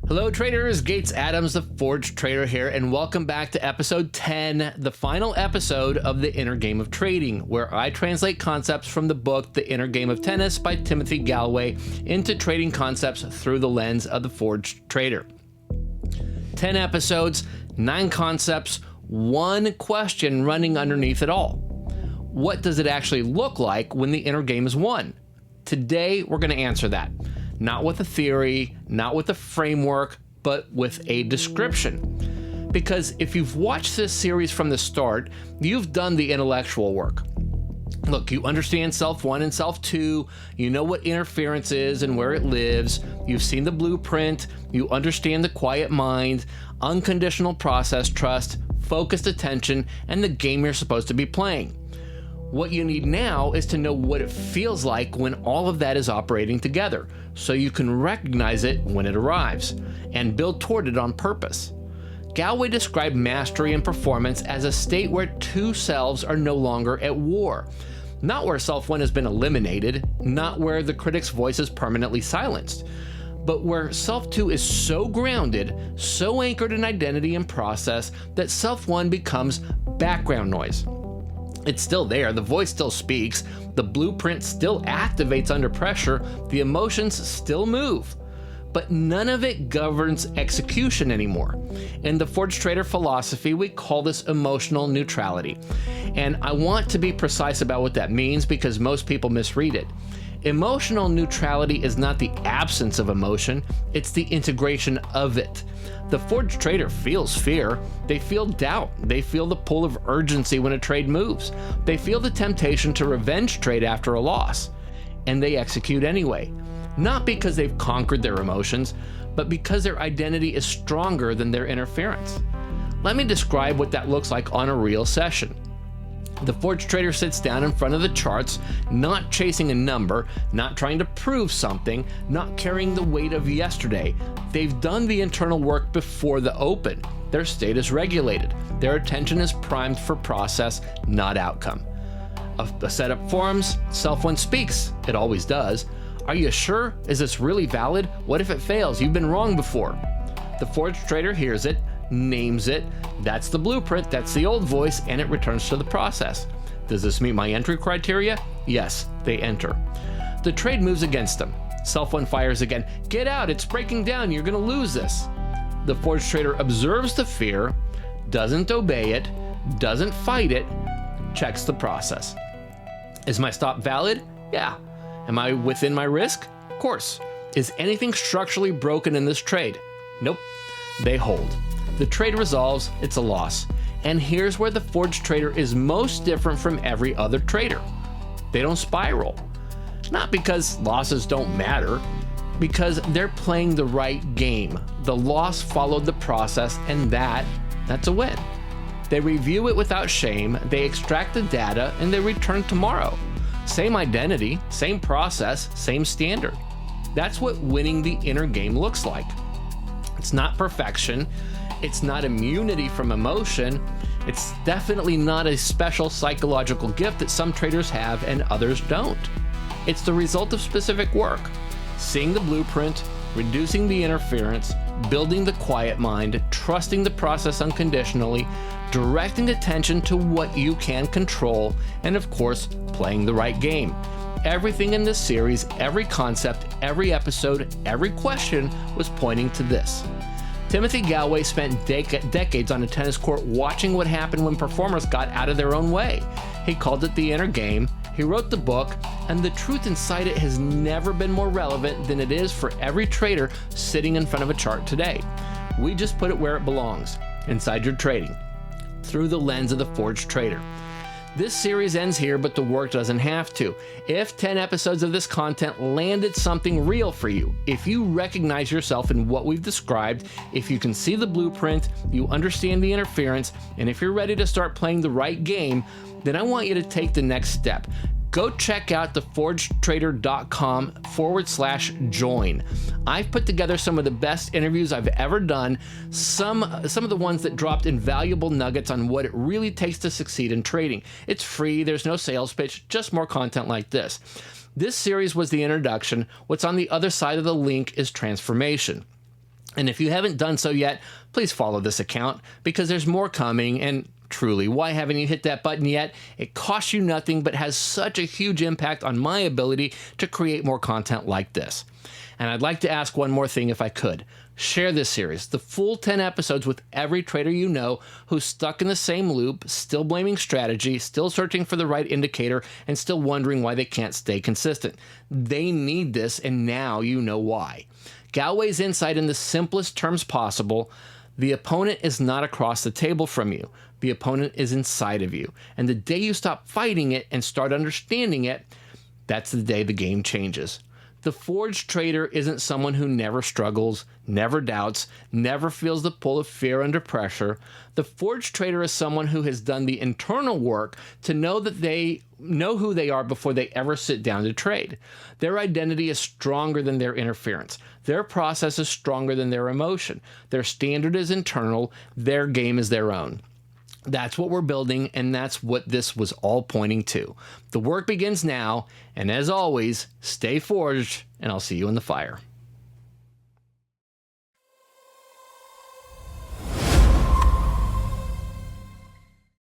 Hello traders, Gates Adams, the Forge Trader here, and welcome back to episode 10, the final episode of The Inner Game of Trading, where I translate concepts from the book The Inner Game of Tennis by Timothy Gallwey into trading concepts through the lens of the Forge Trader. 10 episodes, 9 concepts, 1 question running underneath it all. What does it actually look like when the inner game is won? Today, we're going to answer that. Not with a theory, not with a framework, but with a description. Because if you've watched this series from the start, you've done the intellectual work. Look, you understand self 1 and self 2, you know what interference is and where it lives, you've seen the blueprint, you understand the quiet mind, unconditional process trust, focused attention, and the game you're supposed to be playing. What you need now is to know what it feels like when all of that is operating together, so you can recognize it when it arrives, and build toward it on purpose. Gallwey described mastery and performance as a state where two selves are no longer at war. Not where self 1 has been eliminated, not where the critic's voice is permanently silenced, but where self 2 is so grounded, so anchored in identity and process that self 1 becomes background noise. It's still there, the voice still speaks, the blueprint still activates under pressure, the emotions still move, but none of it governs execution anymore. In the Forge Trader philosophy, we call this emotional neutrality. And I want to be precise about what that means because most people misread it. Emotional neutrality is not the absence of emotion, it's the integration of it. The Forge Trader feels fear, they feel doubt, they feel the pull of urgency when a trade moves, they feel the temptation to revenge trade after a loss, and they execute anyway. Not because they've conquered their emotions, but because their identity is stronger than their interference. Let me describe what that looks like on a real session. The Forge Trader sits down in front of the charts, not chasing a number, not trying to prove something, not carrying the weight of yesterday. They've done the internal work before the open. Their state is regulated. Their attention is primed for process, not outcome. A setup forms, self 1 speaks. It always does. Are you sure? Is this really valid? What if it fails? You've been wrong before. The Forge Trader hears it, names it, that's the blueprint, that's the old voice, and it returns to the process. Does this meet my entry criteria? Yes, they enter. The trade moves against them. Self 1 fires again. Get out, it's breaking down, you're gonna lose this. The Forge Trader observes the fear, doesn't obey it, doesn't fight it, checks the process. Is my stop valid? Yeah. Am I within my risk? Of course. Is anything structurally broken in this trade? Nope. They hold. The trade resolves, it's a loss. And here's where the Forge Trader is most different from every other trader. They don't spiral. Not because losses don't matter, because they're playing the right game. The loss followed the process, and that's a win. They review it without shame, they extract the data, and they return tomorrow. Same identity, same process, same standard. That's what winning the inner game looks like. It's not perfection. It's not immunity from emotion. It's definitely not a special psychological gift that some traders have and others don't. It's the result of specific work. Seeing the blueprint, reducing the interference, building the quiet mind, trusting the process unconditionally, directing attention to what you can control, and of course, playing the right game. Everything in this series, every concept, every episode, every question was pointing to this. Timothy Gallwey spent decades on a tennis court watching what happened when performers got out of their own way. He called it The Inner Game, he wrote the book, and the truth inside it has never been more relevant than it is for every trader sitting in front of a chart today. We just put it where it belongs, inside your trading, through the lens of the Forge Trader. This series ends here, but the work doesn't have to. If 10 episodes of this content landed something real for you, if you recognize yourself in what we've described, if you can see the blueprint, you understand the interference, and if you're ready to start playing the right game, then I want you to take the next step. Go check out theforgetrader.com/join. I've put together some of the best interviews I've ever done, some of the ones that dropped invaluable nuggets on what it really takes to succeed in trading. It's free, there's no sales pitch, just more content like this. This series was the introduction. What's on the other side of the link is transformation. And if you haven't done so yet, please follow this account because there's more coming. And truly, why haven't you hit that button yet? It costs you nothing, but has such a huge impact on my ability to create more content like this. And I'd like to ask one more thing if I could. Share this series, the full 10 episodes, with every trader you know who's stuck in the same loop, still blaming strategy, still searching for the right indicator, and still wondering why they can't stay consistent. They need this, and now you know why. Galway's insight in the simplest terms possible: the opponent is not across the table from you. The opponent is inside of you. And the day you stop fighting it and start understanding it, that's the day the game changes. The forged trader isn't someone who never struggles, never doubts, never feels the pull of fear under pressure. The forged trader is someone who has done the internal work to know that they know who they are before they ever sit down to trade. Their identity is stronger than their interference. Their process is stronger than their emotion. Their standard is internal. Their game is their own. That's what we're building, and that's what this was all pointing to. The work begins now, and as always, stay forged, and I'll see you in the fire.